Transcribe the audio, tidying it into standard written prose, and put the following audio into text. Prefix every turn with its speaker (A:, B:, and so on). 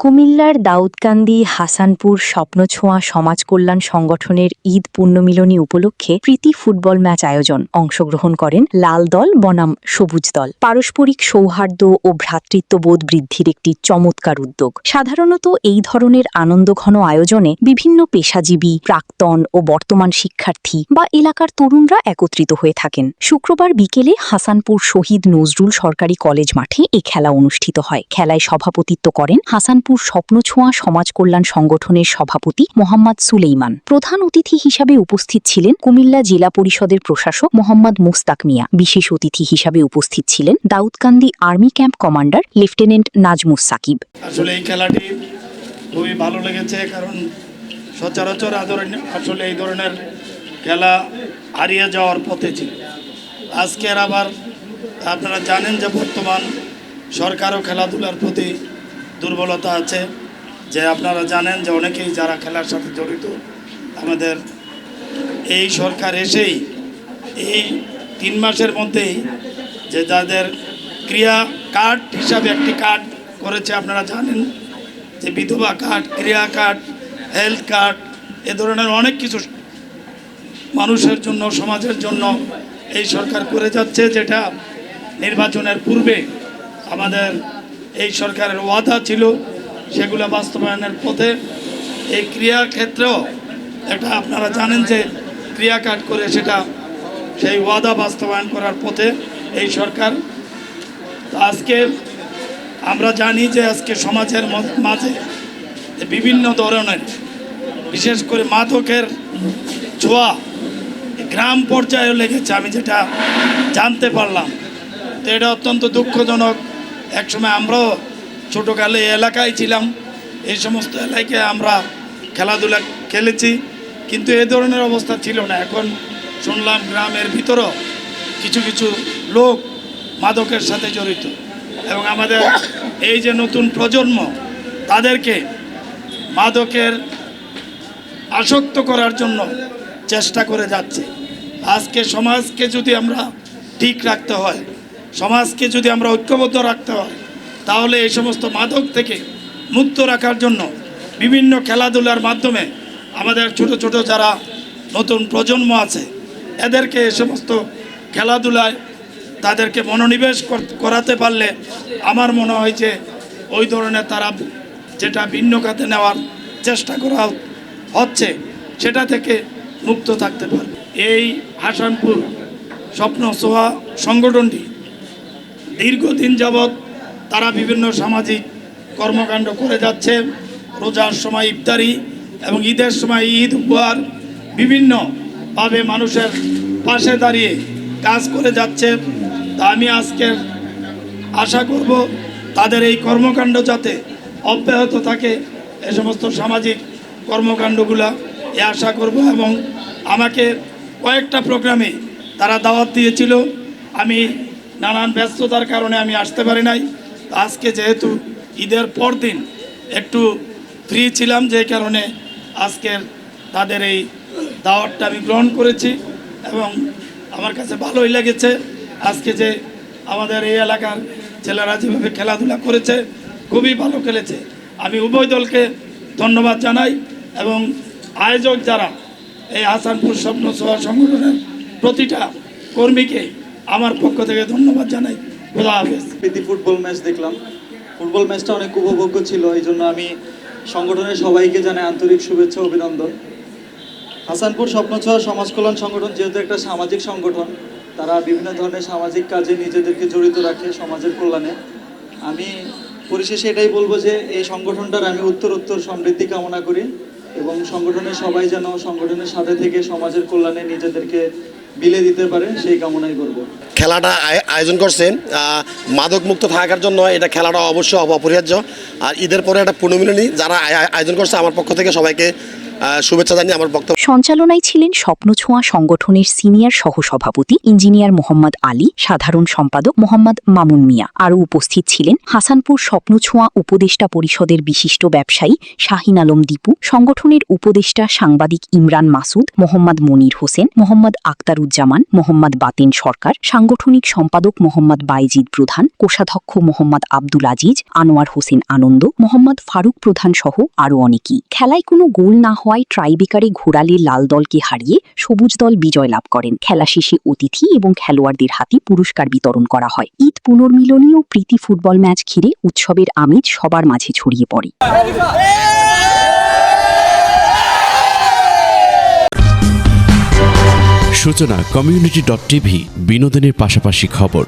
A: কুমিল্লার দাউদকান্দি হাসানপুর স্বপ্নছোঁয়া সমাজ কল্যাণ সংগঠনের ঈদ পুণ্যমিলনী উপলক্ষে প্রীতি ফুটবল ম্যাচ আয়োজন। অংশগ্রহণ করেন লাল দল বনাম সবুজ দল। পারস্পরিক সৌহার্দ্য ও ভ্রাতৃত্ববোধ বৃদ্ধির একটি চমৎকার উদ্যোগ। সাধারণত এই ধরনের আনন্দঘন আয়োজনে বিভিন্ন পেশাজীবী, প্রাক্তন ও বর্তমান শিক্ষার্থী বা এলাকার তরুণরা একত্রিত হয়ে থাকেন। শুক্রবার বিকেলে হাসানপুর শহীদ নজরুল সরকারি কলেজ মাঠে এ খেলা অনুষ্ঠিত হয়। খেলায় সভাপতিত্ব করেন হাসানপুর স্বপ্নছোঁয়া সমাজ কল্যাণ সংগঠনের সভাপতি মোহাম্মদ সুলেইমান। প্রধান অতিথি হিসাবে উপস্থিত ছিলেন কুমিল্লা জেলা পরিষদের প্রশাসক মোহাম্মদ মুস্তাক মিয়া। বিশেষ অতিথি হিসাবে উপস্থিত ছিলেন Daudkandi army camp commander lieutenant Nazmus Sakib.
B: আসলে এই খেলাটি খুবই ভালো লেগেছে, কারণ সচরাচর আসলে এই ধরনের খেলা হারিয়ে যাওয়ার পথে ছিল। আজকের আবার আপনারা জানেন যে বর্তমান সরকারও খেলাধুলার প্রতি দুর্বলতা আছে, যে আপনারা জানেন যে অনেকেই যারা খেলার সাথে জড়িত, আমাদের এই সরকার এসেই এই 3 মাসের মধ্যেই যে যাদের ক্রিয়া কার্ড হিসাবে একটি কার্ড করেছে, আপনারা জানেন যে বিধবা কার্ড, ক্রিয়া কার্ড, হেলথ কার্ড, এ ধরনের অনেক কিছু মানুষের জন্য, সমাজের জন্য এই সরকার করে যাচ্ছে, যেটা নির্বাচনের পূর্বে আমাদের এই সরকারের ওয়াদা ছিল, সেগুলো বাস্তবায়নের পথে এই ক্রিয়া ক্ষেত্রেও এটা আপনারা জানেন যে ক্রিয়া কার্ড করে সেটা সেই ওয়াদা বাস্তবায়ন করার পথে এই সরকার। আজকে আমরা জানি যে আজকে সমাজের মাঝে বিভিন্ন ধরনের, বিশেষ করে মাদকের ছোঁয়া গ্রাম পর্যায়েও লেগেছে, আমি যেটা জানতে পারলাম। তো এটা অত্যন্ত দুঃখজনক। একসময় আমরাও ছোটোকালে এলাকায় ছিলাম, এই সমস্ত এলাকায় আমরা খেলাধুলা খেলেছি, কিন্তু এ ধরনের অবস্থা ছিল না। এখন শুনলাম গ্রামের ভিতরেও কিছু কিছু লোক মাদকের সাথে জড়িত, এবং আমাদের এই যে নতুন প্রজন্ম, তাদেরকে মাদকের আসক্ত করার জন্য চেষ্টা করে যাচ্ছে। আজকে সমাজকে যদি আমরা ঠিক রাখতে হয়, সমাজকে যদি আমরা ঐক্যবদ্ধ রাখতে হয়, তাহলে এই সমস্ত মাদক থেকে মুক্ত রাখার জন্য বিভিন্ন খেলাধুলার মাধ্যমে আমাদের ছোট ছোট যারা নতুন প্রজন্ম আছে, এদেরকে এই সমস্ত খেলাধুলায় তাদেরকে মনোনিবেশ করাতে পারলে আমার মনে হয় যে ওই ধরনের তারা যেটা ভিন্ন খাতে নেওয়ার চেষ্টা করা হচ্ছে, সেটা থেকে মুক্ত থাকতে পারে। এই হাসানপুর স্বপ্নছোঁয়া সংগঠনটি দীর্ঘদিন যাবৎ তারা বিভিন্ন সামাজিক কর্মকাণ্ড করে যাচ্ছে। রোজার সময় ইফতারি এবং ঈদের সময় ঈদ উপহার, বিভিন্নভাবে মানুষের পাশে দাঁড়িয়ে কাজ করে যাচ্ছে। তা আমি আজকে আশা করব তাদের এই কর্মকাণ্ড যাতে অব্যাহত থাকে, এ সমস্ত সামাজিক কর্মকাণ্ডগুলা এ আশা করব। এবং আমাকে কয়েকটা প্রোগ্রামে তারা দাওয়াত দিয়েছিল, আমি নানান ব্যস্ততার কারণে আমি আসতে পারি নাই। আজকে যেহেতু ঈদের পর দিন একটু ফ্রি ছিলাম, যে কারণে আজকের তাদের এই দাওয়াতটা আমি গ্রহণ করেছি, এবং আমার কাছে ভালোই লেগেছে। আজকে যে আমাদের এই এলাকার ছেলেরা যেভাবে খেলাধুলা করেছে, খুবই ভালো খেলেছে। আমি উভয় দলকে ধন্যবাদ জানাই, এবং আয়োজক যারা এই হাসানপুর স্বপ্নছোঁয়া সংগঠনের প্রতিটা কর্মীকে আমার পক্ষ থেকে ধন্যবাদ জানাই। খোদা হাফেজ।
C: প্রীতি ফুটবল ম্যাচ দেখলাম, ফুটবল ম্যাচটা অনেক উপভোগ্য ছিল, এই জন্য আমি সংগঠনের সবাইকে জানাই আন্তরিক শুভেচ্ছা, অভিনন্দন। হাসানপুর স্বপ্নছোঁয়া সমাজ কল্যাণ সংগঠন যেহেতু একটা সামাজিক সংগঠন, তারা বিভিন্ন ধরনের সামাজিক কাজে নিজেদেরকে জড়িত রাখে সমাজের কল্যাণে। আমি পরিশেষে এটাই বলবো যে এই সংগঠনটার আমি উত্তর সমৃদ্ধি কামনা করি, এবং সংগঠনের সবাই যেন সংগঠনের সাথে থেকে সমাজের কল্যাণে নিজেদেরকে বিলে দিতে পারে, সেই কামনাই করব।
D: খেলাটা আয়োজন করছেন মাদক মুক্ত থাকার জন্য, এটা খেলাটা অবশ্যই অপরিহার্য। আর ঈদের পরে একটা পুণ্যমিলনী যারা আয়োজন করছে, আমার পক্ষ থেকে সবাইকে শুভেচ্ছা জানিয়ে আমার বক্তব্য।
A: সঞ্চালনায় ছিলেন স্বপ্নছোঁয়া সংগঠনের সিনিয়র সহসভাপতি ইঞ্জিনিয়ার মোহাম্মদ আলী, সাধারণ সম্পাদক মোহাম্মদ মামুন মিয়া। আরও উপস্থিত ছিলেন হাসানপুর স্বপ্নছোঁয়া উপদেষ্টা পরিষদের বিশিষ্ট ব্যবসায়ী শাহিন আলম দীপু, সংগঠনের উপদেষ্টা সাংবাদিক ইমরান মাসুদ, মোহাম্মদ মনির হোসেন, মোহাম্মদ আক্তারুজ্জামান, মোহাম্মদ বাতেন সরকার, সাংগঠনিক সম্পাদক মোহাম্মদ বাইজিদ প্রধান, কোষাধ্যক্ষ মোহাম্মদ আব্দুল আজিজ, আনোয়ার হোসেন আনন্দ, মোহাম্মদ ফারুক প্রধান সহ আরও অনেকেই। খেলায় কোনো গোল না হওয়ায় ট্রাইবেকারে ঘোরালে লাল দলকে হারিয়ে সবুজ দল বিজয় লাভ করেন। খেলা শেষে অতিথি এবং খেলোয়াড়দের হাতে পুরস্কার বিতরণ করা হয়। ঈদ পুনর্মিলনী ও প্রীতি ফুটবল ম্যাচ ঘিরে উৎসবের আমেজ সবার মাঝে ছড়িয়ে পড়ে।
E: সূচনা community.tv বিনোদনের পাশাপাশি খবর।